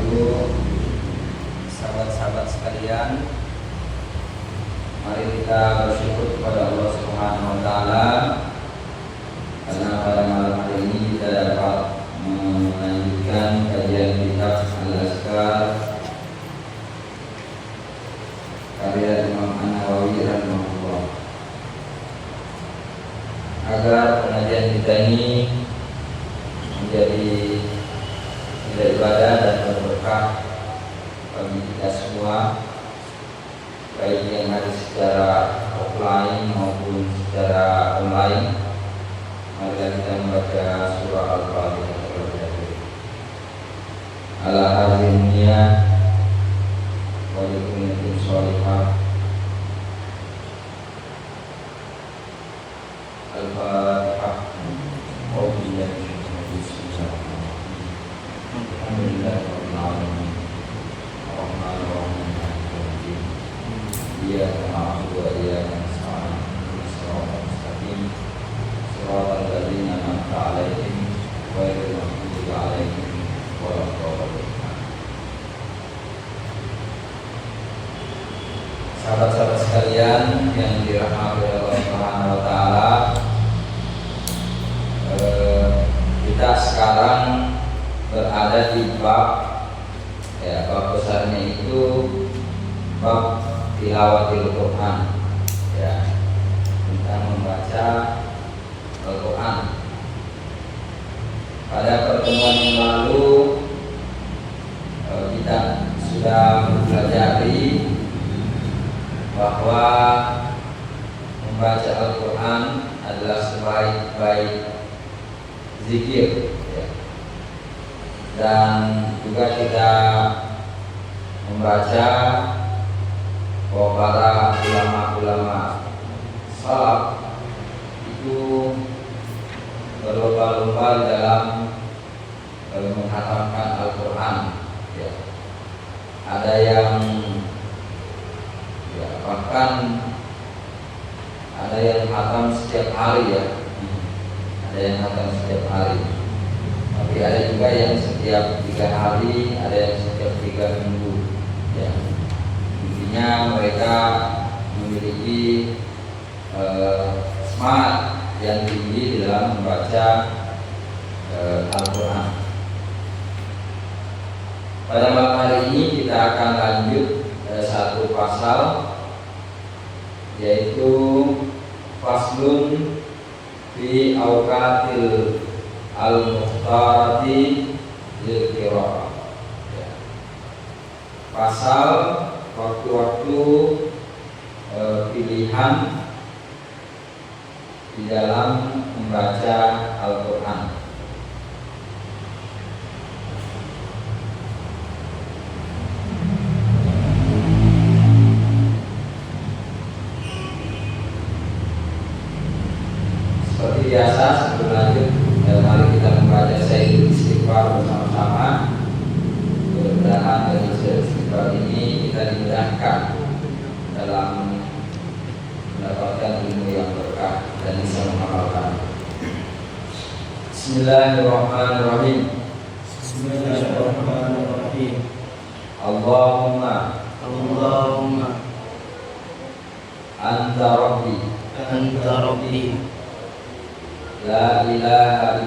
Ibu, sahabat-sahabat sekalian, mari kita bersyukur kepada Allah Subhanahu wa taala karena pada malam hari ini kita dapat melanjutkan kajian kitab Al-Azkar karya Imam An-Nawawi rahimahullah. Agar pengajian kita ini menjadi ibadah dan berberkah bagi kita semua, baik yang ada secara offline maupun secara online. Mari kita membaca surah Al-Fatihah terlebih dahulu. Ala hazimnya wa yu'minu sholihah. Al-Fatihah. Sahabat-sahabat sekalian yang dirahmati Allah Subhanahu wa taala, kita sekarang berada di bab besarnya itu bab tilawatil Quran, tentang membaca Al-Quran. Pada pertemuan yang lalu kita sudah mempelajari bahwa membaca Al-Quran adalah sebaik-baik zikir, dan juga kita membaca bahwa para ulama-ulama salaf itu berlomba-lomba dalam menghatamkan Al-Quran. Ada yang bahkan ada yang hatam setiap hari, ada yang hatam setiap hari. Tapi ada juga yang setiap 3 hari, ada yang setiap 3 minggu. Intinya mereka memiliki semangat yang tinggi dalam membaca Al-Quran. Pada malam hari ini kita akan lanjut satu pasal, yaitu faslun fi awqatil al-mukhtarati lil qiraah. Pasal waktu-waktu pilihan di dalam membaca Al-Quran. Seperti biasa, sebelum lanjut, mari kita membaca Sayyidul Istighfar bersama-sama. Mudah-mudahan dari Sayyidul Istighfar ini kita dimudahkan dalam mendapatkan ilmu yang berkah dan bisa mengamalkan. Bismillahirrahmanirrahim. Bismillahirrahmanirrahim. Allahumma anta rabbi la ilaha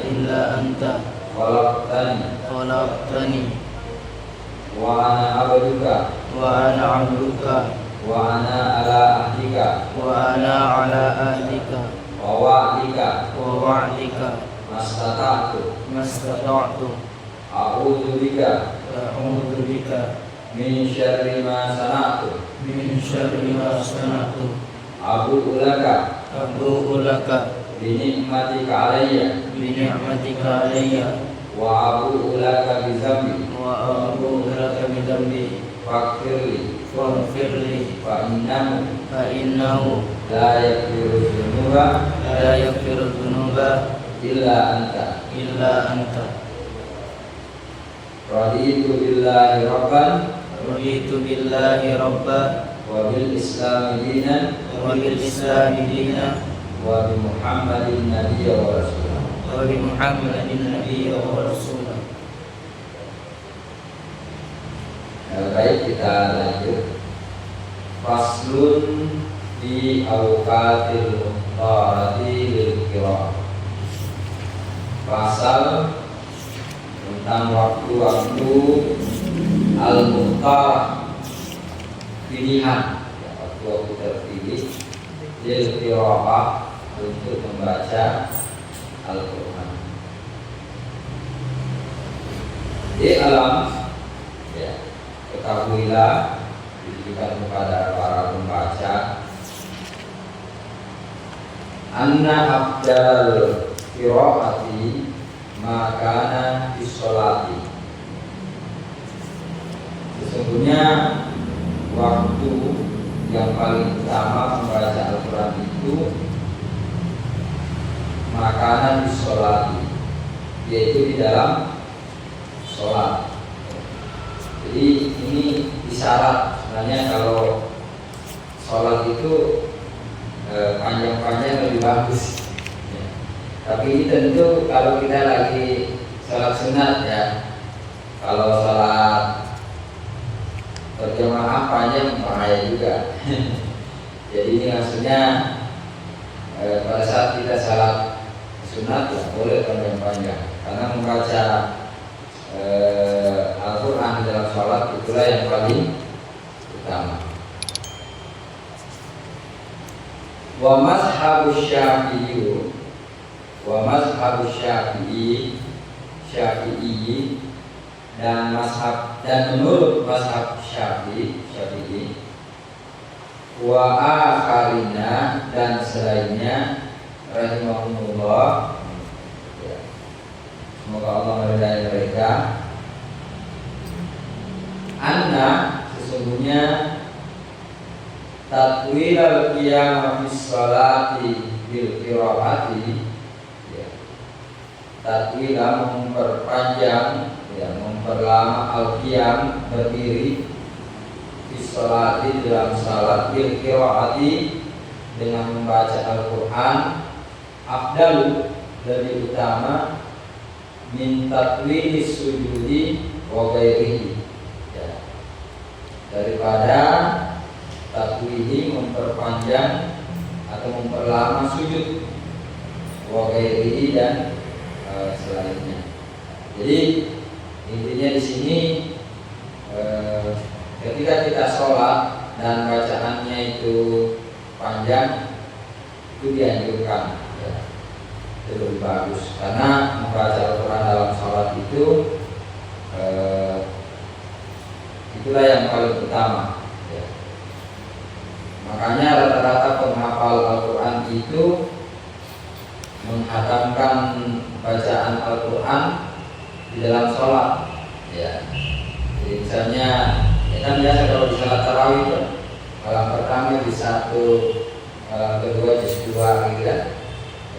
illa anta khalaqtani wa ana abduka wa wa ana ala ahdika wa wa'dika mastata'tu a'udzu bika min syarri ma sana'tu abu'u laka bi ni'matika alayya wa abu'u laka bi dhanbi faghfirli fa innahu la yaghfiru dhunuba illa anta. Raditu billahi rabban wa bil islami dinan wa bi Muhammadin nabiyya wa rasulah. Baik, kita lanjut. Faslun di awqatil mukhtarati lil qiraah. Pasal tentang waktu-waktu al-mukhtar, pilihan, waktu-waktu terpilih lil qiraah, untuk membaca Al-Quran. Di alam, ya, ketahuilah, diberikan kepada para pembaca, anna afdal qiraati makana fisolati. Sesungguhnya waktu yang paling utama membaca Al-Quran itu makanan fisolati, yaitu di dalam sholat. Jadi ini isyarat sebenarnya kalau sholat itu panjang-panjang lebih bagus. Tapi ini tentu kalau kita lagi sholat sunat ya. Kalau sholat berjamaah panjang bahaya juga. Jadi ini maksudnya pada saat kita sholat sunat ya boleh panjang-panjang, karena membaca Al-Quran di dalam sholat itulah yang paling utama. Wa mazhabus Syafi'i, wa mazhabus Syafi'i, Syafi'i dan mazhab, dan menurut mazhab Syafi'i wa akharina, dan selainnya rahimahumullah, ya, semoga Allah meridai mereka, anna, sesungguhnya tatwil al-qiyam fi sholati bil qiraati, ya, tatwil memperpanjang, ya, memperlama al-qiyam berdiri fi sholati dalam salat bil qiraati dengan membaca Al-Quran, afdalu, lebih utama, min tatwili sujudi wa ghairihi, ya, daripada tatwili memperpanjang atau memperlama sujud, wa ghairihi, dan selainnya. Jadi intinya di sini ketika kita sholat dan bacaannya itu panjang, itu dianjurkan, ya, itu lebih bagus, karena membaca Al-Quran dalam sholat itu itulah yang paling utama, ya. Makanya rata-rata penghafal Al-Quran itu menghatamkan bacaan Al-Quran di dalam sholat, ya. Jadi misalnya, ya kan biasa kalau di sholat tarawih itu malam pertama di satu, malam kedua di dua, gitu kan.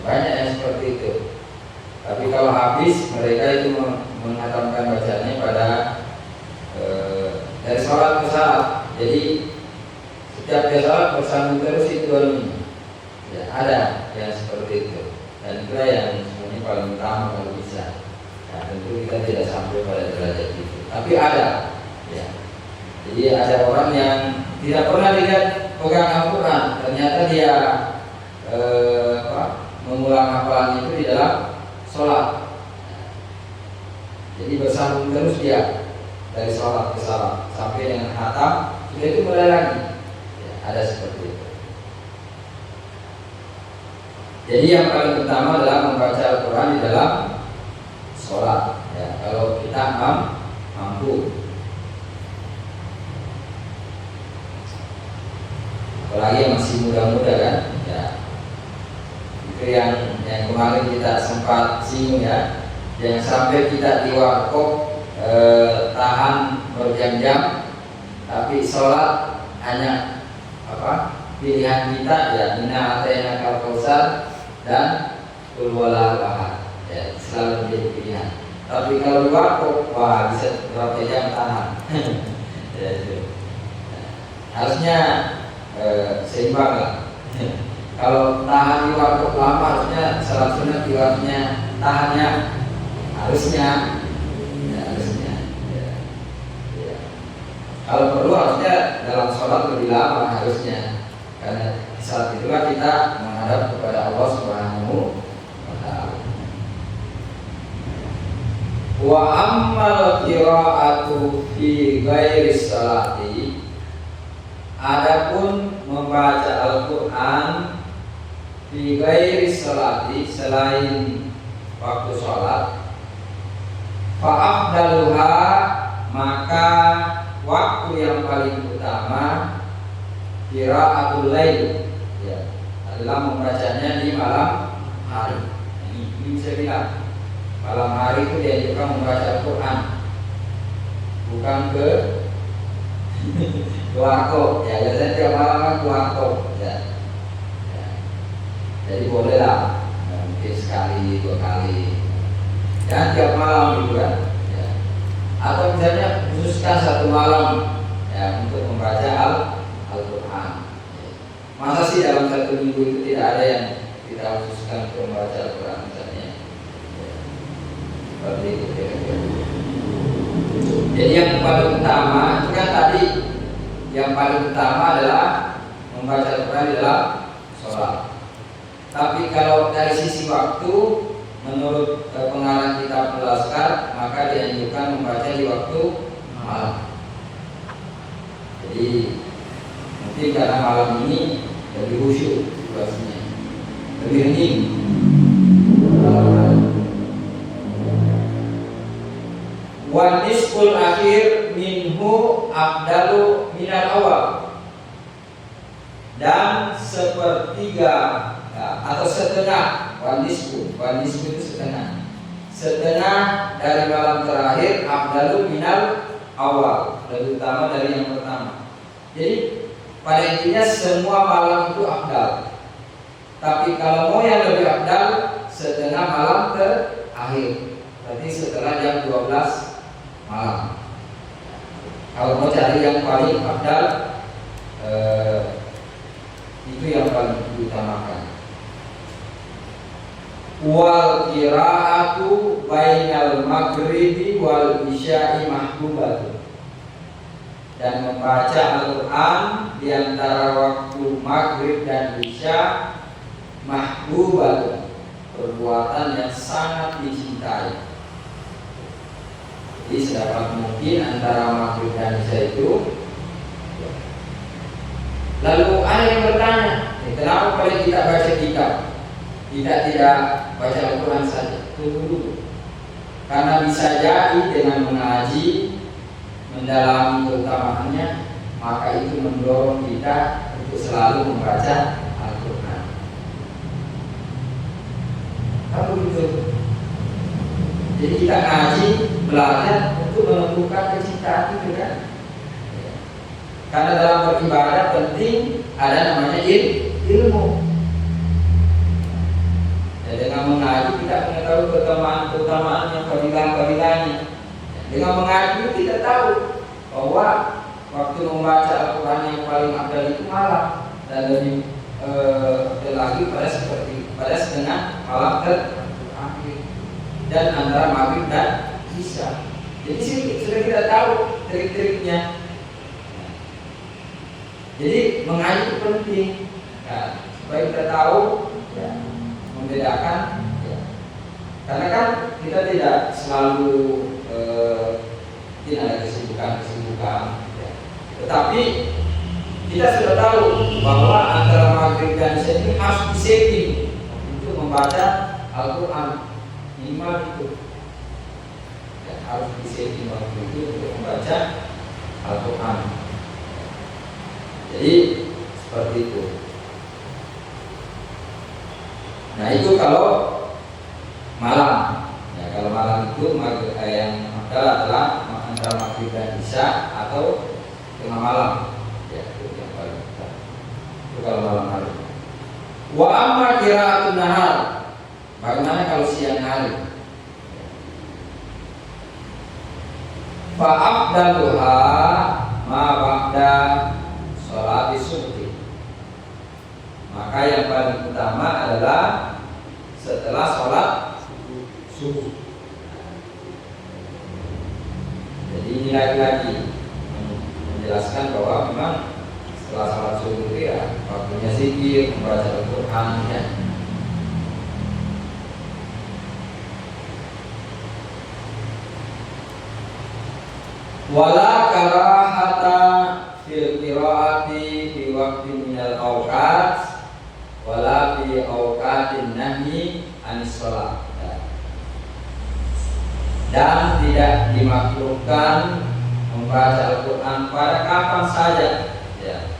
Banyak yang seperti itu. Tapi kalau habis, mereka itu menghatamkan bacaannya pada dari sholat ke sholat. Jadi setiap dia sholat bersambung terus itu dua-duanya. Ya, ada yang seperti itu. Dan itulah yang sebenarnya paling utama kalau bisa. Nah, tentu kita tidak sampai pada derajat itu. Tapi ada, ya. Jadi ada orang yang tidak pernah lihat pegang Al-Quran, ternyata dia mengulang hafalan itu di dalam sholat. Jadi bersambung terus dia dari sholat ke sholat sampai dengan khatam, sudah itu mulai lagi. Ya, ada seperti itu. Jadi yang paling utama adalah membaca Al-Quran di dalam sholat. Ya, kalau kita mampu. Apalagi yang masih muda-muda kan, ya. Itu yang kemarin kita sempat singgung, ya. Jangan sampai kita di warkop tahan berjam-jam, tapi sholat hanya pilihan kita, ya, inna atayna kal kautsar dan qul huwallahu ahad, ya, selalu menjadi pilihan. Tapi kalau di warkop, wah, bisa berapa jam tahan. Ya, itu. Harusnya seimbang lah. Kalau tahan di waktu lama, harusnya salat sunat di waktunya tahannya, harusnya, ya, harusnya, ya, ya. Kalau perlu harusnya dalam sholat lebih lama harusnya, karena saat itulah kita menghadap kepada Allah Subhanahu wa Ta'ala. Wa ammal qira'atu fi ghairi sholati, adapun membaca Al-Qur'an fi ghairi sholati, selain waktu sholat, fa afdaluha, maka waktu yang paling utama qiraatul lail, ya, adalah membacanya di malam hari. Ini bisa bilang malam hari itu dianjurkan membaca Al-Quran, bukan ke warkop, ya. Biasanya tiap malam kan ke warkop, ya. Ya. Jadi bolehlah, mungkin sekali 2 kali, ya, tiap malam gitu kan. Atau misalnya khususkan 1 malam, ya, untuk membaca Al-Quran. Masa sih dalam 1 minggu itu tidak ada yang kita khususkan untuk membaca Al-Quran misalnya, ya, seperti itu. Jadi yang paling utama itu kan tadi, yang paling utama adalah membaca Al-Quran di dalam sholat. Tapi kalau dari sisi waktu, menurut pengarang kitab Al-Azkar, maka dianjurkan membaca di waktu malam. Jadi mungkin karena malam ini lebih khusyuk situasinya, lebih hening. Wa nisful akhir minhu afdalu minal awal, dan sepertiga, ya, atau setengah. Wanisku itu setengah dari malam terakhir afdalu minal awal, lebih utama dari yang pertama. Jadi pada intinya semua malam itu afdal, tapi kalau mau yang lebih afdal, setengah malam terakhir, berarti setelah jam 12 malam. Kalau mau cari yang paling afdal, itu yang paling diutamakan. Wal qira'atu bainal maghribi wal isya'i mahbubatu, dan membaca Al-Quran di antara waktu maghrib dan isya mahbubatu, perbuatan yang sangat dicintai. Jadi sedapat mungkin antara maghrib dan isya itu. Lalu ada yang bertanya, kenapa pada kita baca kitab, kita tidak baca Al-Quran saja? Tunggu dulu, karena bisa jadi dengan mengaji, mendalami keutamaannya, maka itu mendorong kita untuk selalu membaca Al-Quran. Kalau begitu, jadi kita ngaji, belajar untuk menumbuhkan kecintaan itu kan. Karena dalam beribadah penting ada namanya ilmu. Ya, dengan mengaji kita mengetahui keutamaan yang fadilah-fadilahnya. Dengan mengaji kita tahu bahwa waktu membaca Al-Quran yang paling afdal itu malam, dan lebih lagi pada setengah malam terakhir, dan antara maghrib dan isya. Jadi sudah kita tahu trik-triknya. Jadi mengaji itu penting, ya, supaya kita tahu, ya, membedakan, ya. Karena kan kita tidak selalu tidak ada kesibukan, ya. Tetapi kita sudah tahu bahwa antara maghrib dan isya ini harus disetting untuk membaca Al-Quran, minimal itu, ya, harus disetting waktu itu untuk membaca Al-Quran. Jadi seperti itu. Nah itu kalau malam, ya, kalau malam itu yang adalah antara maghrib dan isya atau tengah malam, ya, itu yang paling utama. Itu kalau malam hari. Wa amma qira'atun nahar, bagaimana kalau siang hari? Fa afdaluha ma ba'da sholat subuh, maka yang paling utama adalah setelah sholat subuh. Jadi ini lagi-lagi menjelaskan bahwa memang setelah salat subuh itu ya waktunya zikir, membaca Al-Quran ya. Wala karahata fil qiraati fi waqti minal awqat wala fi awqatin nahyi anis shalah. Dan tidak dimakruhkan membaca Al-Quran pada kapan saja ya.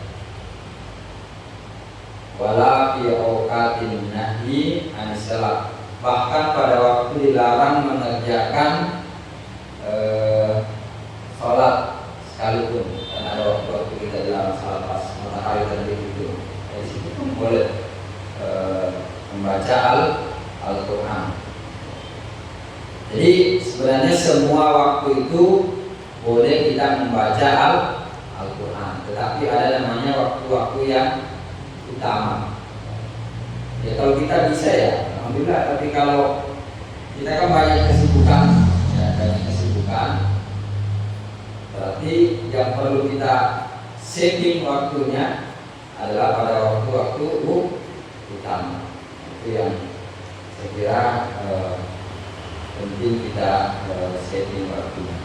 Wala fi awqatin nahyi anis shalah, bahkan pada waktu dilarang mengerjakan sholat sekalipun, karena ada waktu-waktu kita dilarang sholat pas matahari terbit itu. Dari situ pun boleh membaca Al-Quran. Jadi sebenarnya semua waktu itu boleh kita membaca Al-Quran, tetapi ada namanya waktu-waktu yang utama. Ya kalau kita bisa ya, alhamdulillah. Tapi kalau kita kan banyak kesibukan, ya, banyak kesibukan. Berarti yang perlu kita setting waktunya adalah pada waktu-waktu utama. Itu yang saya kira penting kita setting waktunya.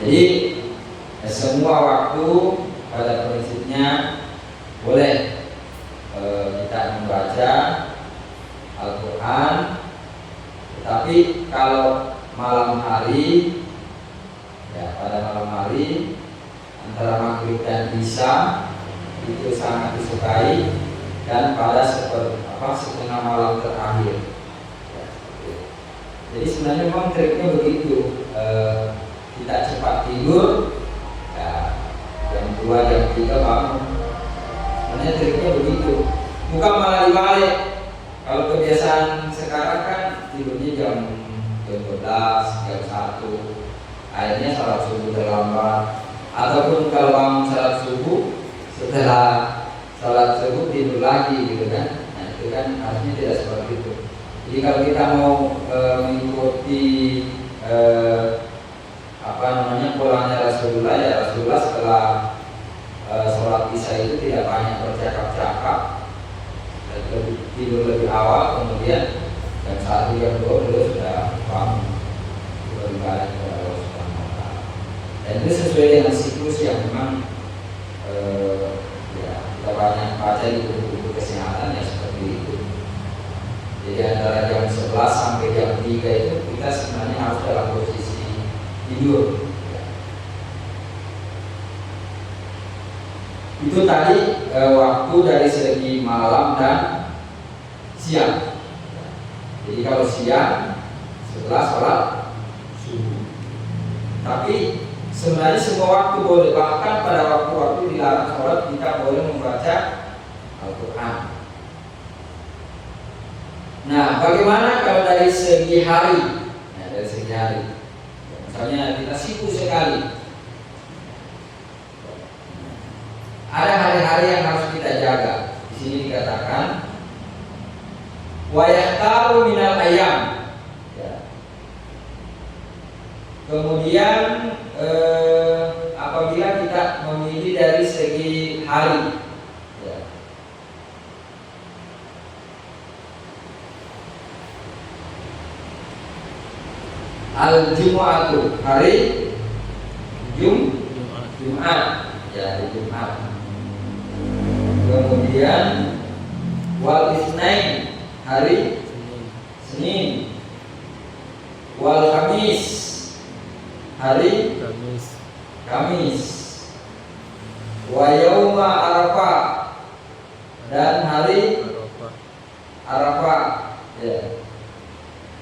Jadi semua waktu pada prinsipnya boleh kita membaca Al-Quran, tetapi kalau malam hari ya, pada malam hari antara maghrib dan isya itu sangat disukai, dan pada setengah malam terakhir ya. Jadi sebenarnya memang triknya begitu, kita cepat tidur ya, jam 2 jam 3 bangun. Sebenarnya triknya begitu, bukan malah dibalik. Kalau kebiasaan sekarang kan tidurnya jam 12 jam 1, akhirnya salat subuh terlambat, ataupun kalau bangun salat subuh setelah salat subuh tidur lagi gitu kan. Nah itu kan harusnya tidak seperti itu. Jadi kalau kita mau mengikuti polanya Rasulullah, ya Rasulullah setelah sholat isya itu tidak banyak bercakap-cakap, tidur lebih awal, kemudian jam 1 jam 2 beliau sudah bangun beribadah kepada Allah Subhanahu wa Ta'ala. Dan itu sesuai dengan siklus yang memang ya, kita banyak baca di buku-buku kesehatan ya seperti itu. Jadi antara jam 11 sampai jam 3 itu kita sebenarnya harus dalam posisi tidur. Itu tadi waktu dari segi malam dan siang. Jadi kalau siang setelah sholat subuh. Tapi sebenarnya semua waktu boleh, bahkan pada waktu-waktu dilarang sholat kita boleh membaca Al-Quran. Nah, bagaimana kalau dari segi hari? Nah, dari segi hari, misalnya kita sibuk sekali. Ada hari-hari yang harus kita jaga. Di sini dikatakan wa yahtaru minal ayyam. Ya. Kemudian apabila kita memilih dari segi hari, ya. Al-Jumu'atu, hari Jumat, ya hari Jumat. Kemudian wal Isnain, hari Senin. Wal Kamis, hari Kamis. Wa yauma Arafah, dan hari Arafah. Ya.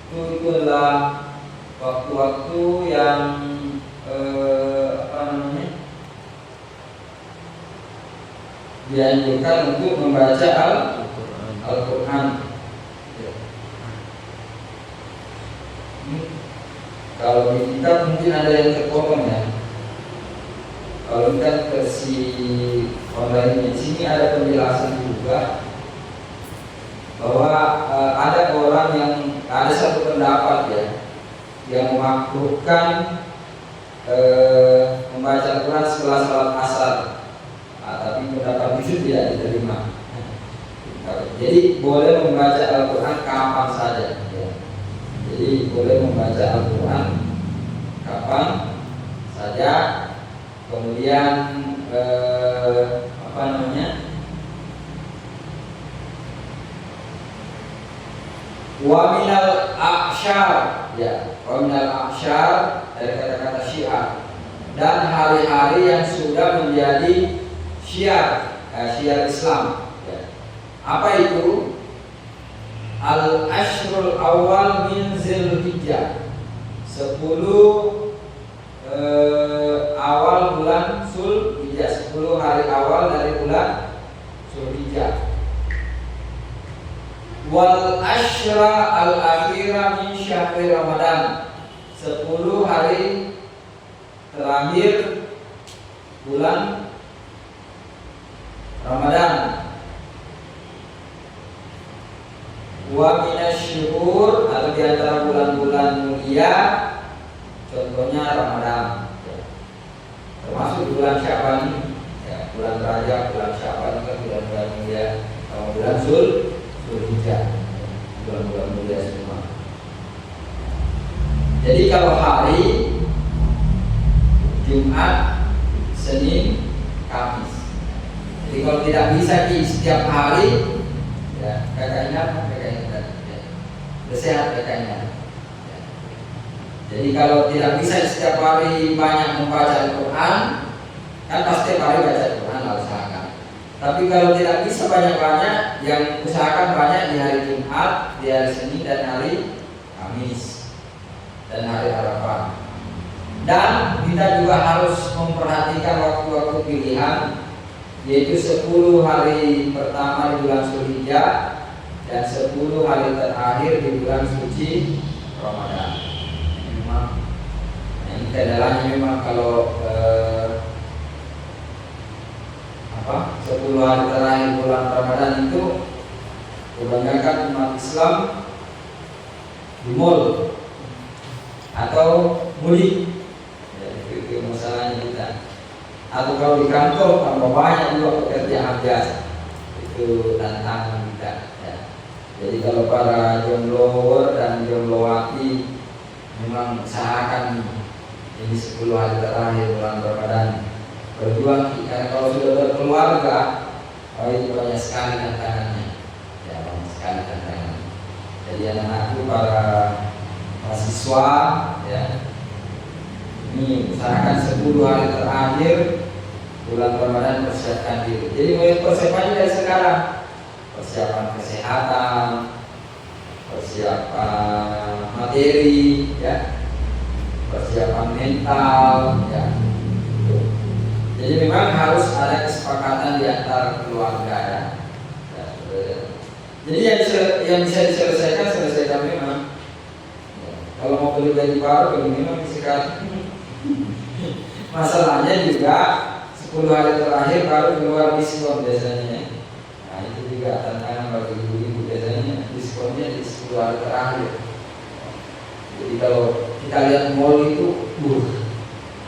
Itulah waktu-waktu yang dianjurkan untuk membaca Al-Quran. Ya. Kalau di kitab mungkin ada yang terpotong ya. Kalau kita versi online di sini ada penjelasan juga bahwa ada orang yang ada satu pendapat ya yang memakruhkan membaca Al-Quran setelah sholat asar. Tapi pendapat itu tidak diterima. Jadi boleh membaca Al-Quran kapan saja. Ya. Jadi boleh membaca Al-Quran kapan saja. Kemudian apa namanya? Wa minal a'syar, ya, wa minal a'syar dari kata-kata syiar, dan hari-hari yang sudah menjadi syiar, syiar Islam. Ya. Apa itu? Al-ashrul awal min Zulhijjah, 10 awal bulan Zulhijjah, 10 hari awal dari bulan Zulhijjah. Wal ashra al akhira min syahri Ramadan, 10 hari terakhir bulan Ramadan. Wa minasyuhur, atau di antara bulan-bulan mulia, contohnya Ramadan, ya. Termasuk bulan Sya'ban, ya, bulan Rajab, bulan Sya'ban kan bulan-bulan mulia, sama bulan Zulhijjah, bulan-bulan mulia semua. Jadi kalau hari Jumat, Senin, Kamis. Jadi kalau tidak bisa di setiap hari, ya kakaknya ya, sehat kakaknya. Ya. Jadi kalau tidak bisa setiap hari banyak membaca Al-Quran, kan pasti hari baca Al-Quran lah usahakan. Tapi kalau tidak bisa banyak-banyak, yang usahakan banyak di hari Jumat, di hari Senin dan hari Kamis dan hari Arafah. Dan kita juga harus memperhatikan waktu-waktu pilihan, yaitu 10 hari pertama di bulan Zulhijjah dan 10 hari terakhir di bulan suci Ramadan. Memang, ini kendalanya memang kalau 10 hari terakhir bulan Ramadan itu kebanyakan umat Islam di mall atau mudik. Itu masalahnya kita. Atau kalau di kantor tambah banyak juga pekerjaan biasa. Itu tantangan kita. Ya. Jadi kalau para jomblower dan jomblowati memang usahakan ini 10 hari terakhir bulan Ramadan berjuang, karena kalau sudah berkeluarga, itu banyak sekali tantangannya. Ya, banyak sekali tantangannya. Jadi anak-anakku para mahasiswa, ya, ini usahakan 10 hari terakhir bulan Ramadan persiapkan diri. Jadi mulai persiapannya dari sekarang. Persiapan kesehatan, persiapan materi, ya, persiapan mental, ya. Jadi memang harus ada kesepakatan di antara keluarga, ya. Jadi yang bisa selesaikan memang. Kalau mau beli baju baru, beli memang sekarang. Masalahnya juga 10 hari terakhir baru keluar diskon biasanya. Nah itu juga tantangan bagi ibu-ibu, biasanya diskonnya di 10 hari terakhir. Jadi kalau kita lihat mall itu,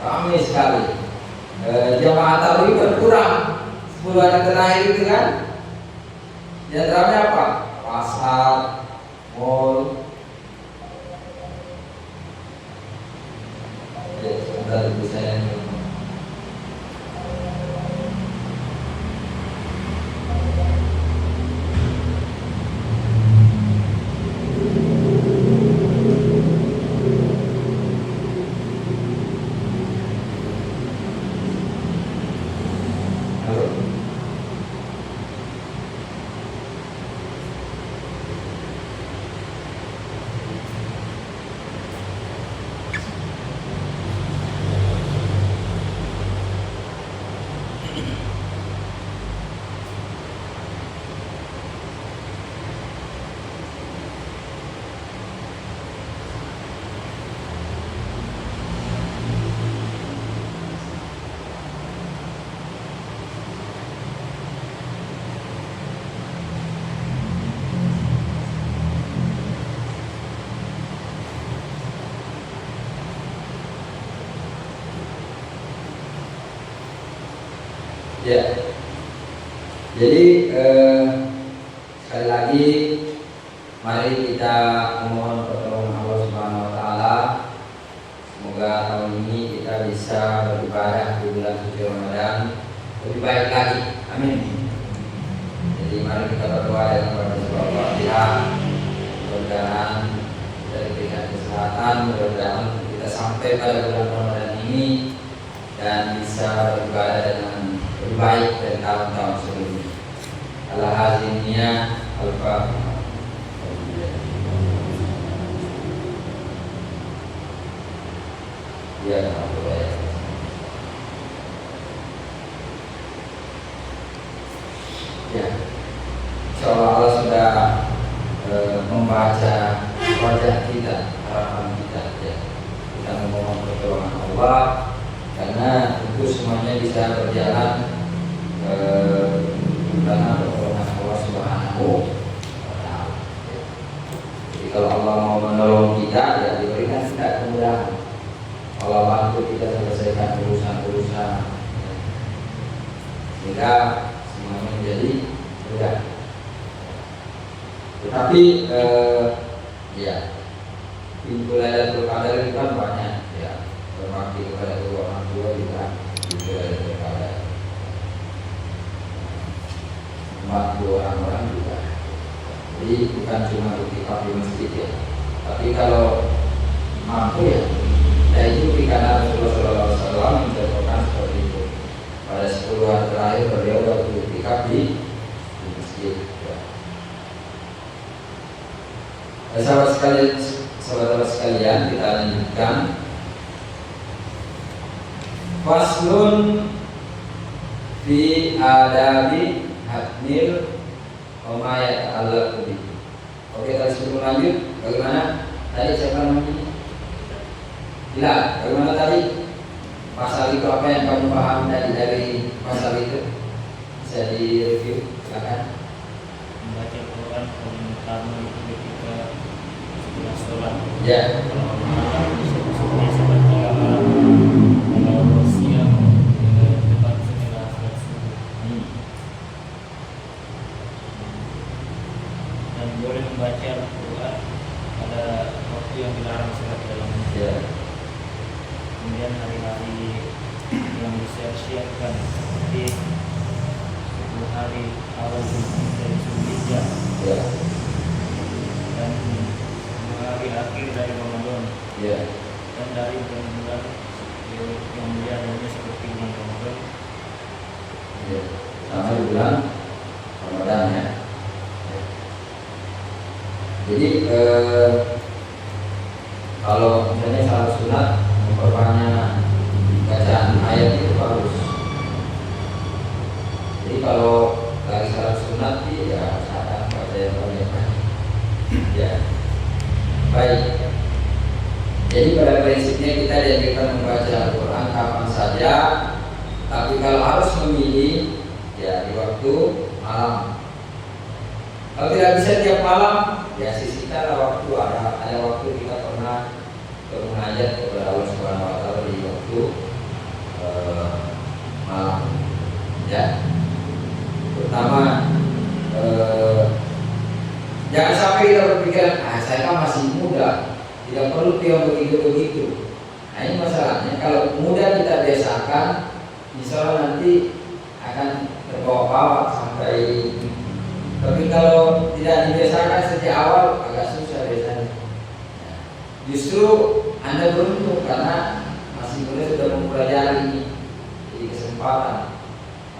ramai sekali. Jamaah tarawih berkurang 10 hari terakhir itu kan. Di antaranya apa? Pasar, mall. Ya, sebentar ibu saya ini. Ya, jadi sekali lagi mari kita memohon pertolongan Allah Subhanahu Wa Taala. Semoga tahun ini kita bisa beribadah di bulan suci Ramadan lebih baik lagi. Amin. Jadi mari kita berdoa dengan berdoa Al-Fatihah. Mudah-mudahan dari pihak kesehatan, mudah-mudahan kita sampai pada bulan Ramadan ini dan bisa beribadah dengan lebih baik dari tahun-tahun sebelumnya. Al-Hazimnya Al-Fatihah. Ya, ya. Insyaallah Allah sudah membaca wajah kita, harapan kita. Ya. Kita memohon pertolongan Allah karena itu semuanya bisa berjalan karena pertolongan Allah Subhanahu wa Ta'ala. Jadi kalau Allah mau menolong kita, ya diberikan kita kemudahan. Allah bantu kita selesaikan urusan-urusan, sehingga semuanya menjadi mudah. Tetapi ya pintu Lailatul Qadar itu kan banyak, ya berbakti kepada kedua orang tua juga pintu Lailatul Qadar, membantu orang-orang juga. Jadi bukan cuma iktikaf di masjid ya, tapi kalau mampu ya. Dan itu karena Rasulullah SAW mencontohkan seperti itu. Pada 10 hari terakhir beliau waktu iktikaf di masjid. Sahabat-sahabat sekalian, kita lanjutkan. Faslun fi adabi hadnil umayat al-qubi. Oke, tadi sebelum lanjut, bagaimana? Tadi siapa namanya? Bila, bagaimana tadi pasal itu, apa yang kamu paham dari pasal itu? Bisa direview, silakan. Membaca Quran paling utama itu ketika setelah sholat. Ya. Kalau malam seperti kalau siang tepat setelah sholat subuh. Dan boleh membaca Al-Quran pada waktu yang dilarang sholat dalamnya. Ya. Kemudian hari-hari yang disiapkan seperti 10 hari awal Zulhijjah, Ya. dan 10 hari akhir dari Ramadan, Ya. dan dari bulan-bulan yang mulia lainnya seperti bulan Ramadan. Ya. Sama di bulan Ramadan ya. Jadi kalau misalnya salah sunat memperbanyak bacaan ayat itu bagus. Jadi kalau lagi salah sunat ya saya baca yang banyak. Ya. Baik. Jadi pada prinsipnya kita dianjurkan membaca Al-Quran kapan saja, tapi kalau harus memilih ya di waktu malam. Kalau tidak bisa tiap malam, ya sisihkan waktu. Ada waktu kita pernah bermunajat kepada Allah Subhanahu Wa Taala di waktu malam. Ya, pertama jangan sampai kita berpikiran, saya kan masih muda, tidak perlu yang begitu. Nah ini masalahnya, kalau muda kita biasakan, insya Allah nanti akan terbawa-bawa sampai. Tapi kalau tidak dibiasakan sejak awal agak susah biasanya. Justru Anda beruntung karena masih muda sudah mempelajari ini, jadi kesempatan.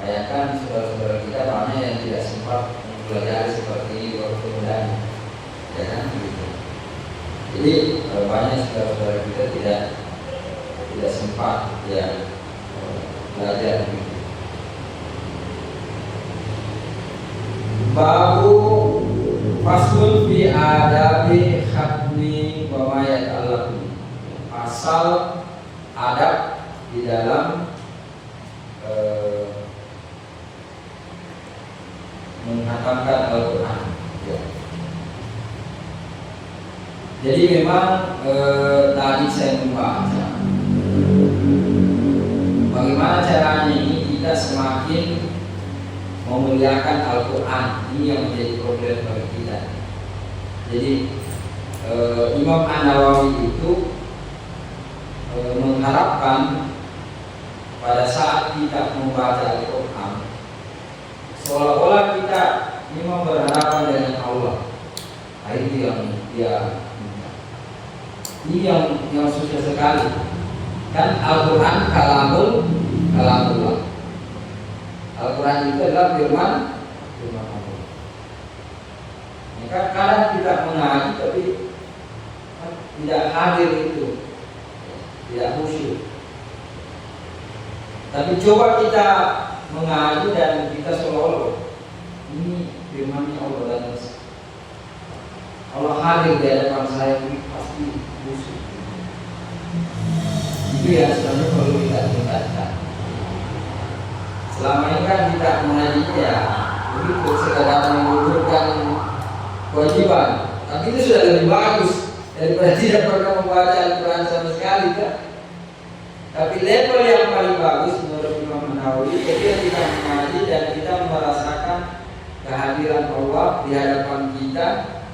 Bayangkan saudara-saudara kita banyak yang tidak sempat mempelajari seperti ini di waktu mudanya, ya kan? Gitu. Jadi banyak saudara-saudara kita tidak sempat ya belajar. Babu faslun fi adabi khatmi wa ma yata'allaqu. Pasal adab di dalam menghatamkan Al-Quran. Ya. Jadi memang tadi saya membaca bagaimana caranya ini kita semakin memuliakan Al-Quran. Ini yang menjadi problem bagi kita. Jadi Imam An-Nawawi itu mengharapkan pada saat kita membaca Al-Quran, seolah-olah kita memang berhadapan dengan Allah. Nah, itu yang dia minta. Ini yang susah sekali. Kan Al-Quran kalamullah. Al-Quran itu adalah firman Allah. Maka kadang kita mengaji tapi tidak hadir itu, tidak khusyuk. Tapi coba kita mengaji dan kita seolah-olah ini firman Allah dan Allah hadir di hadapan saya, ini pasti khusyuk. Itu yang sebenarnya perlu kita tingkatkan. Selama ini kan kita mengaji ya begitu, sekedar mengumpulkan kewajiban. Tapi itu sudah lebih bagus daripada tidak pernah membaca Al-Quran sama sekali kan. Tapi level yang paling bagus menurut Imam Nawawi ketika kita mengaji dan kita merasakan kehadiran Allah di hadapan kita,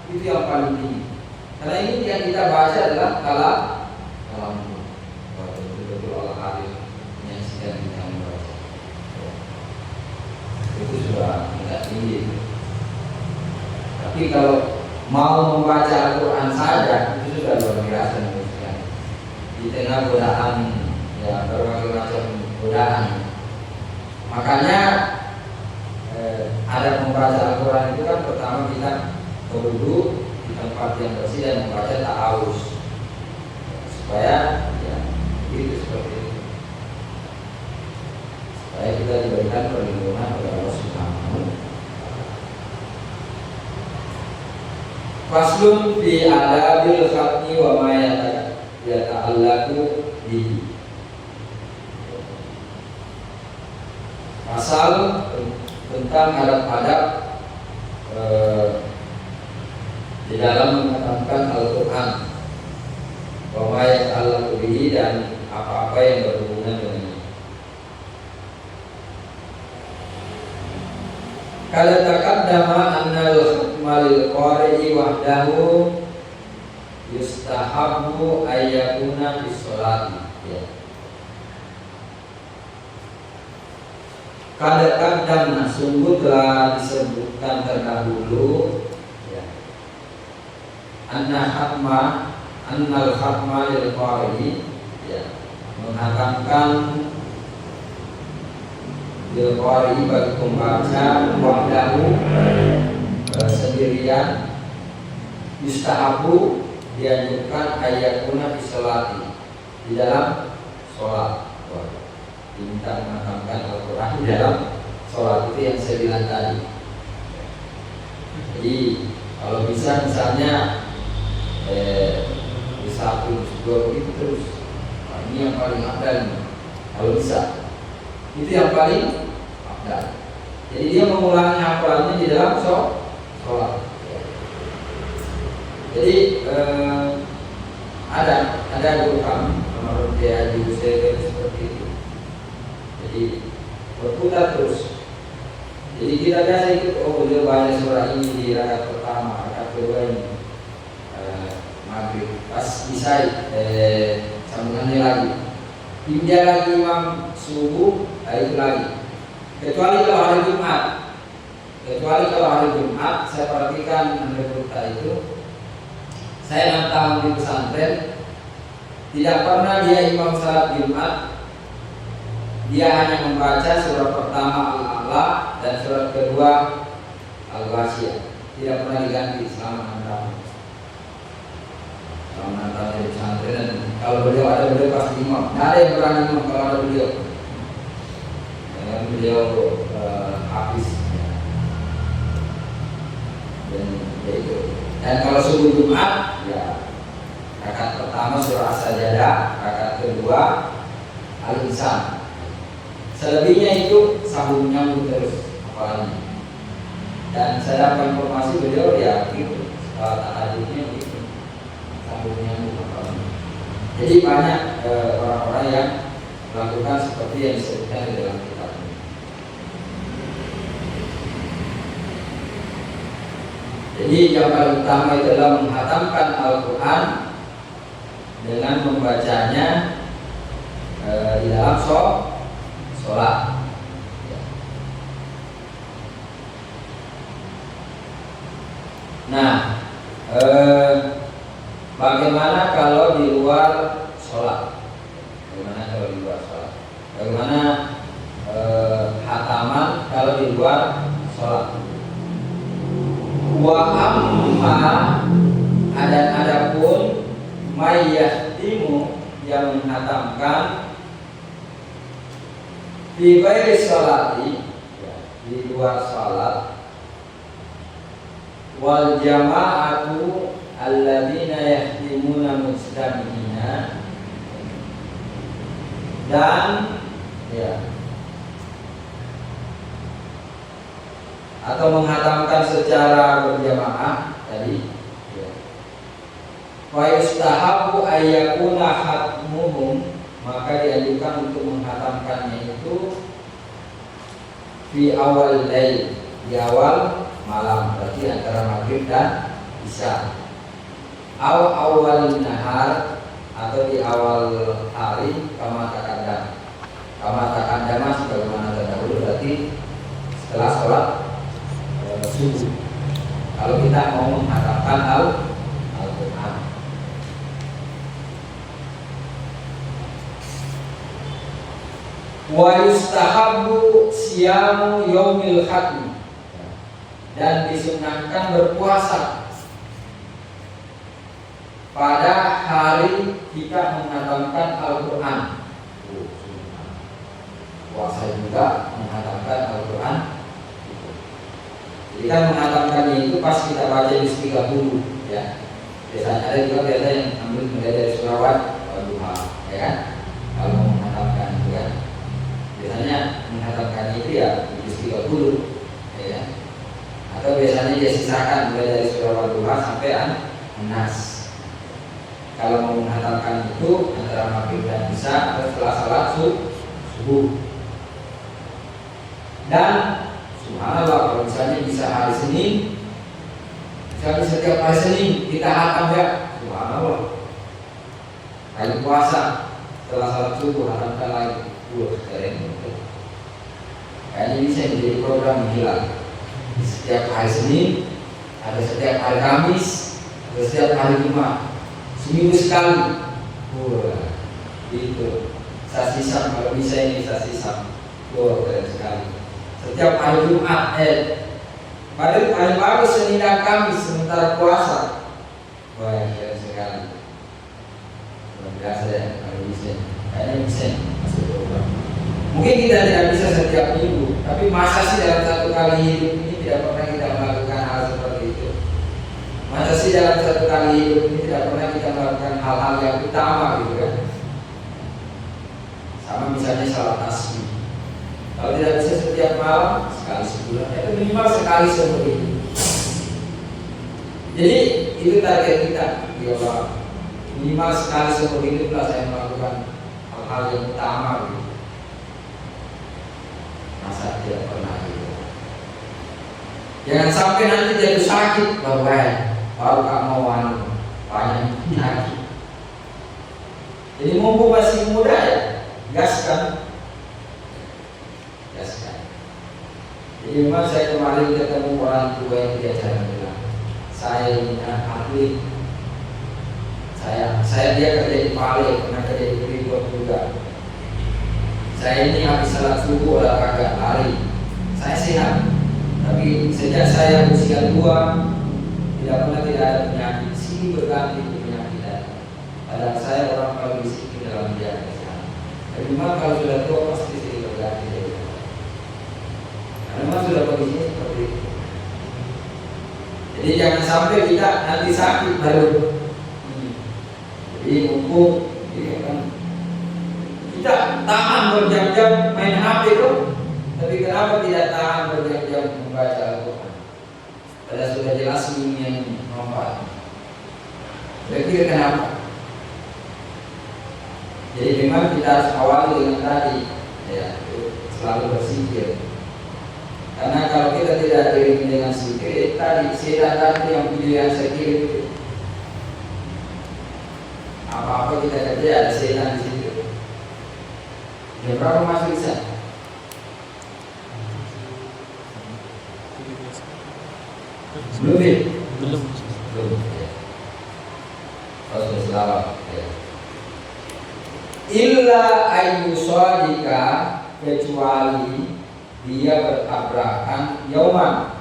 itu yang paling tinggi. Karena ini yang kita baca adalah kalam betul-betul Allah hadir menyaksikan kita membaca. Itu sudah tidak tinggi. Tapi kalau mau membaca Al-Quran saja itu sudah luar biasa menurut saya. Di tengah godaan ya berbagai macam godaan. Makanya ada membaca Al-Quran itu kan pertama kita berduduk di tempat yang bersih dan membaca ta'awuz supaya ya itu seperti itu, supaya kita diberikan perlindungan oleh Allah Subhanahu wa Ta'ala. Faslun fi adabil khatmi wa ma yata'allaqu bihi. Pasal tentang adab-adab di dalam menghatamkan Al-Quran, wa ma yata'allaqu bihi, dan apa-apa yang berhubungan dengannya. Kalau taqaddama annal khatmal qari'i wahdahu yustahabbu ayyakuna fi sholati. Ya. Kadang-kadang sungguh telah disebutkan terdahulu ya, annal khatma lil qari ya, menghatamkan lil qari bagi pembaca wahdahu sendirian, yustahabu dianjurkan ayakuna fi sholati, di dalam sholat. Diminta menghatamkan Al-Quran di dalam sholat, itu yang saya bilang tadi. Jadi kalau bisa misalnya di satu dua begitu terus, nah, ini yang paling abdal. Kalau bisa itu yang paling abdal. Jadi dia mengulangi hafalannya di dalam sholat. Jadi ada guru kami menurut dia di Usaha seperti itu. Jadi berputar terus. Jadi kita biasa ikut, oh beliau baca surah ini di rakaat pertama, rakaat kedua ini maghrib, pas isya sambungannya lagi, pindah lagi imam subuh, itu lagi. Kecuali kalau hari Jumat, saya perhatikan menurut itu, saya 6 tahun di pesantren, tidak pernah dia imam salat Jumat. Dia hanya membaca surah pertama Al-A'la dan surah kedua Al-Ghasyiyah. Tidak pernah diganti selama 6 tahun. Selama 6 tahun di pesantren. Kalau beliau ada, beliau pasti imam. Tidak ada yang berani imam kalau ada beliau. Dan beliau hafiz. Dan ya itu. Dan kalau subuh Jumat, ya rakaat pertama surah As-Sajdah, rakaat kedua Al-Insan. Selebihnya itu sambung nyambung terus hafalannya. Dan saya dapat informasi beliau ya gitu, hadisnya gitu, sambung nyambung hafalannya. Jadi banyak orang-orang yang melakukan seperti yang disebutkan di dalam kitab ini. Jadi yang paling utama adalah menghatamkan Al-Quran dengan membacanya di dalam sholat. Nah, bagaimana kalau di luar sholat? Bagaimana hataman kalau di luar sholat? Wa amma adapun mayyahtimu yang menghatamkan di ghairi sholati, di luar sholat, wal jama'atu alladzina yahtimuna mujtami'ina, dan atau menghatamkan secara berjamaah tadi, wa yustahabu ayyakuna hatmuhum, maka dianjurkan untuk menghatamkannya itu di awal lail, di awal malam, berarti antara maghrib dan isya, awal nahar, atau di awal hari, kama takadama sebagaimana terdahulu, berarti setelah sholat subuh. Kalau kita mau menghatamkan Al-Quran, wa yustahabbu siyamu yaumil khatmi, dan disunahkan berpuasa pada hari kita menghatamkan Al-Quran. Puasa juga menghatamkan Al-Quran. Jadi kan menghatamkannya itu pas kita baca juz 30, ya. Biasanya ada juga yang ambil mulai dari surah Al-Duha, ya kan? Kalau mau menghatamkan itu kan, biasanya menghatamkannya itu ya juz 30, ya kan? Atau biasanya dia sisakan mulai dari surah Al-Duha sampai An-Nas. Kalau mau menghatamkan itu antara maghrib dan isya atau setelah salat subuh. Dan subhanallah, kalau misalnya bisa hari Senin, misalnya setiap hari Senin kita hatam ya, subhanallah. Kali puasa setelah salat subuh hatamkan lagi. Kayaknya bisa menjadi program hilal. Setiap hari Senin, ada setiap hari Kamis, ada setiap hari Jumat, seminggu sekali. Itu sasisam, kalau bisa ini sasisam. Keren sekali. Setiap hari Jumat, pada hari baru Senin dan Kamis sementara puasa. Wah, keren sekali. Luar biasa ya, kalau bisa. Kayaknya bisa masuk program. Mungkin kita tidak bisa setiap minggu, tapi masa sih dalam satu kali hidup ini tidak pernah kita melakukan hal seperti itu? Masa sih dalam satu kali hidup ini tidak pernah kita melakukan hal-hal yang utama gitu kan? Sama misalnya salat tasbih. Kalau tidak bisa setiap malam, sekali sebulan, itu minimal sekali seumur hidup. Jadi itu target kita, ya Allah. Minimal sekali seumur hiduplah saya melakukan hal-hal yang utama gitu. Masa tidak pernah gitu. Jangan sampai nanti jatuh sakit, baru kamu banyak penyakit. Jadi mumpung masih muda ya, gaskan. Jadi memang saya kemarin ketemu orang tua yang dia jarang bilang, saya ini atlet, saya dia kerja di Pale, pernah kerja di Freeport juga. Saya ini habis salat subuh olahraga lari, saya sehat. Tapi sejak saya usia 2 tidak pernah tidak ada penyakit, sini berganti penyakit. Padahal saya orang paling disiplin dalam menjaga kesehatan. Tapi memang kalau sudah tua pasti sini berganti. Memang sudah kondisinya seperti itu. Jadi jangan sampai kita nanti sakit baru. Jadi mumpung kita tahan berjam-jam main HP itu, tapi kenapa tidak tahan berjam-jam membaca Al-Quran? Padahal sudah jelas yang manfaat. Kira-kira kenapa? Jadi memang kita harus awali dengan tadi, ya, selalu berpikir. Karena kalau kita tidak iringi dengan zikir, tadi setan yang pilihan zikir itu, apa-apa kita kerja ada setan di situ. Jam berapa masuk Isya? Belum ya? Belum. Belum. Ya. Harus selawat. Ya. Illa ayyusadika, kecuali dia bertabrakan yauman,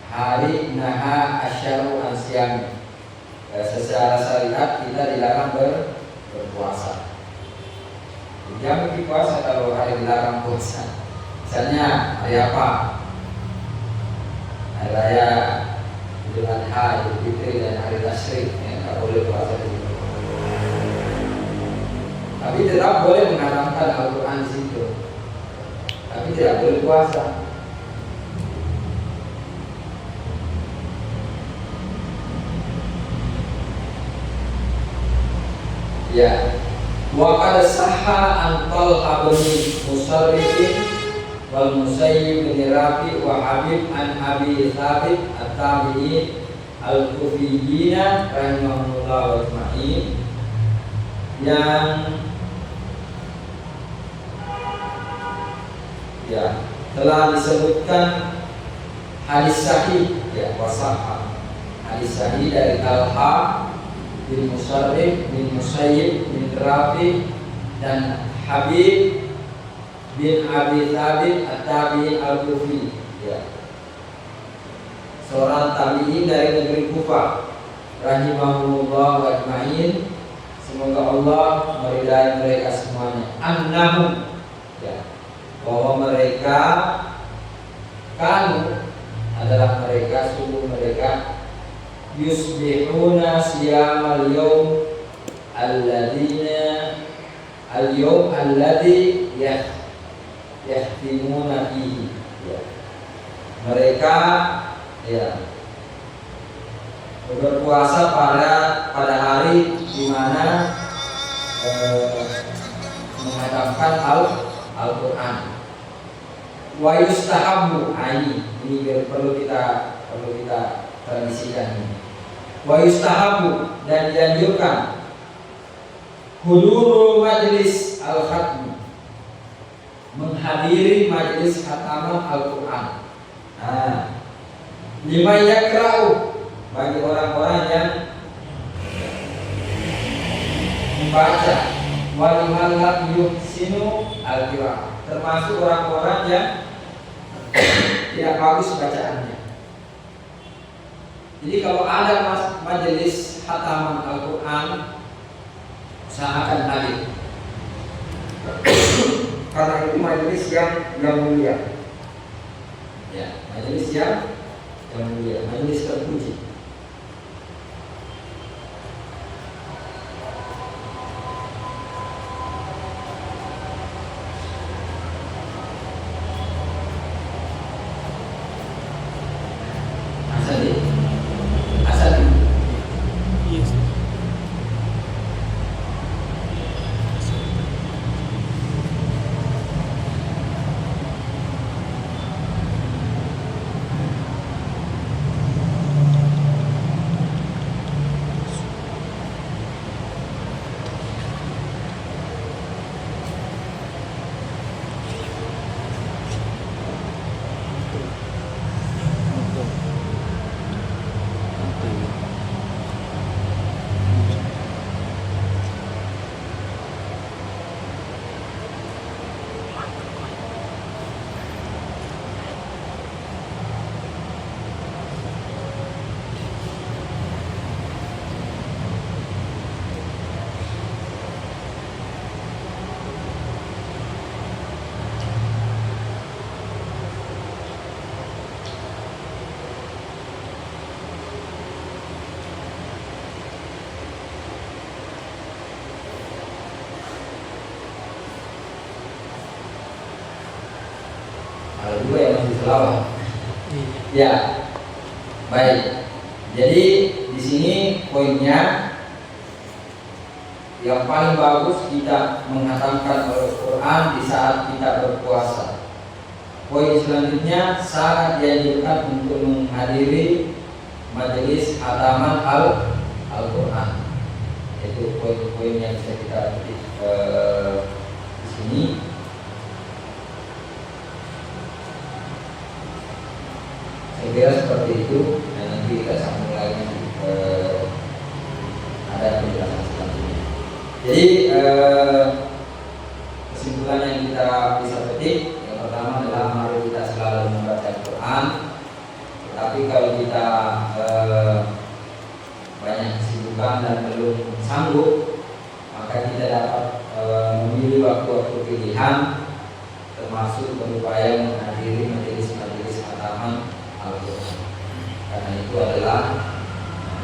hari naha asyaru ansyami. Secara syariat kita dilarang berpuasa. Jangan berpuasa kalau hari dilarang puasa. Misalnya hari apa? Hari raya Idul Adha, Idul Fitri dan hari Tasyrik, nggak boleh puasa dulu. Tapi tetap boleh mengharamkan Al-Quran di situ. Tapi tidak boleh puasa. Ya, wa qad sahha an Talha bin Musarrif wal Musayyib bin Rafi wa Habib an Abi Thabit at-Tabi'in al-Kufiyyin rahimahullah wa ajma'in, yang telah disebutkan hadis sahih wasahha, hadis sahih dari Talha bin Musarrif bin Musayyib bin Rafi dan Habib bin Abi Thabit at-Tabi'in al-Kufi, seorang tabi'in dari negeri Kufah rahimahullah wa ajma'in, semoga Allah meridai mereka semuanya. Annahum, bahwa mereka adalah mereka, sungguh mereka yusbihuna siyamal yawm alladhi yahtimuna fihi. Mereka berpuasa pada hari di mana menghadapkan Al-Quran. Wa yustahabbu, ini perlu kita tradisikan ini. Wa yustahabbu, dan dianjurkan hudurul majlis al-khatmi, menghadiri majlis khataman Al-Quran. Lima yakra'u, bagi orang-orang yang membaca, waliman lam yuhsinu al-qira'ah, termasuk orang-orang yang tidak bagus bacaannya. Jadi kalau ada majelis khataman Al-Quran, usahakan hadir, karena itu majelis yang mulia. Majelis yang mulia, majelis terpuji. Ada juga yang masih selawat. Ya, baik. Jadi di sini poinnya, yang paling bagus kita menghatamkan Al-Quran di saat kita berpuasa. Poin selanjutnya sangat dianjurkan untuk menghadiri majelis khataman Al-Quran. Itu poin-poin yang bisa kita petik di sini. Saya kira seperti itu. Dan nanti kita sambung lagi ada penjelasan selanjutnya. Jadi kesimpulan yang kita bisa petik, yang pertama adalah mari kita selalu membaca Al-Quran. Tetapi kalau kita banyak kesibukan dan belum sanggup, maka kita dapat memilih waktu-waktu pilihan, termasuk berupaya menghadiri majelis-majelis khataman Al-Quran. Karena itu adalah,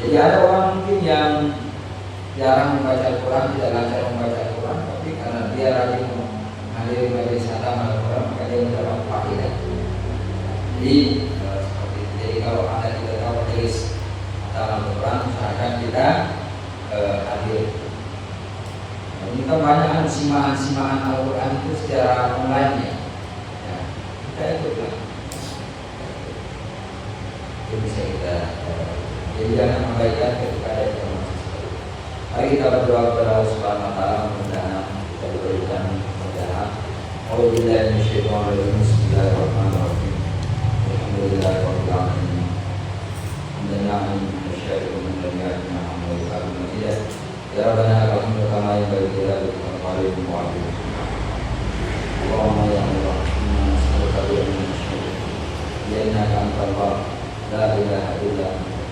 jadi ada orang mungkin yang jarang membaca Al-Quran, tidak lancar membaca Al-Quran, tapi karena dia rajin menghadiri majelis khataman Al-Quran, maka dia mendapat faedah. Jadi seperti itu. Jadi kalau ada kita tahu majelis khataman Al-Quran, usahakan kita hadir. Ini kan banyak simaan Al-Quran itu secara online ya, kita ikutlah. Itu bisa kita. Jadi jangan mengabaikan ketika ada informasi. Mari kita berdoa kepada Allah Subhanahu wa taala, mudah-mudahan kita diberikan kemudahan. Alhamdulillah bismillahirrahmanirrahim. Alhamdulillahirabbil alamin. Alhamdulillah masyaallah min dunyana alhamdulillah. Ya Rabbana alhamdulillah kama yanbaghi li jalali wajhika. Allahumma ya Allah, inna nas'aluka bi anna nashhadu bi annaka antal Allah la ilaha illa anta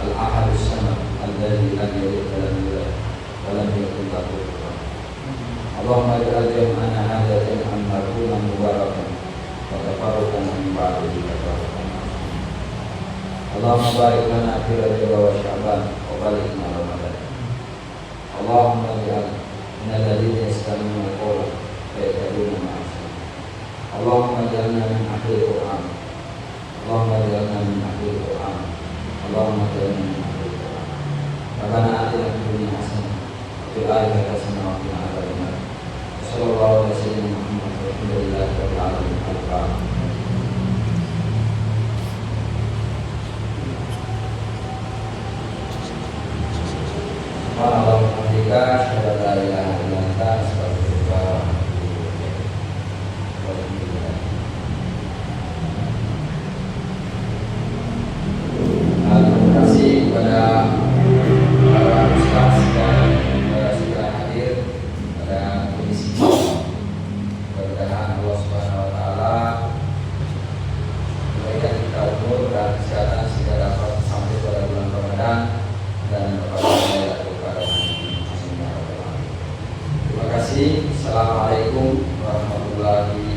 al-ahad as-samad alladzi lam yalid wa lam yulad wa lam yakul lahu kufuwan ahad. Allahumma ij'al jam'ana hadha jam'an marhuman mubarakan wa tafarruqan min ba'dihi tafarruqan. Allahumma barik lana fi Rajab wa Sya'ban wa balighna Ramadan. Allahumma ij'al minal ladzina yastami'una al-qawla fayattabi'una ma ahsana. Allahumma ij'alna min ahli al-Qur'an. Allahumma ij'alna min ahli al-Qur'an. Allahumma ij'alna min ahli al-Qur'an. Rabbana atina fid dunya hasanah wa fil akhirati hasanah wa qina adzabannar. Sallallahu alaihi wasallam Muhammad walhamdulillahi rabbil alamin. Al-Fatihah. Alhamdulillah, syukur la ilaha illa anta, astaghfiruka wa atubu ilaik. Walhamdulillah. Terima kasih kepada para ustaz dan sudah hadir pada komisi ini. Mudah-mudahan Allah Subhanahu wa taala memberikan kita umur dan kesehatan sehingga dapat sampai pada bulan Ramadan dan dapat. Terima kasih. Assalamualaikum warahmatullahi wabarakatuh.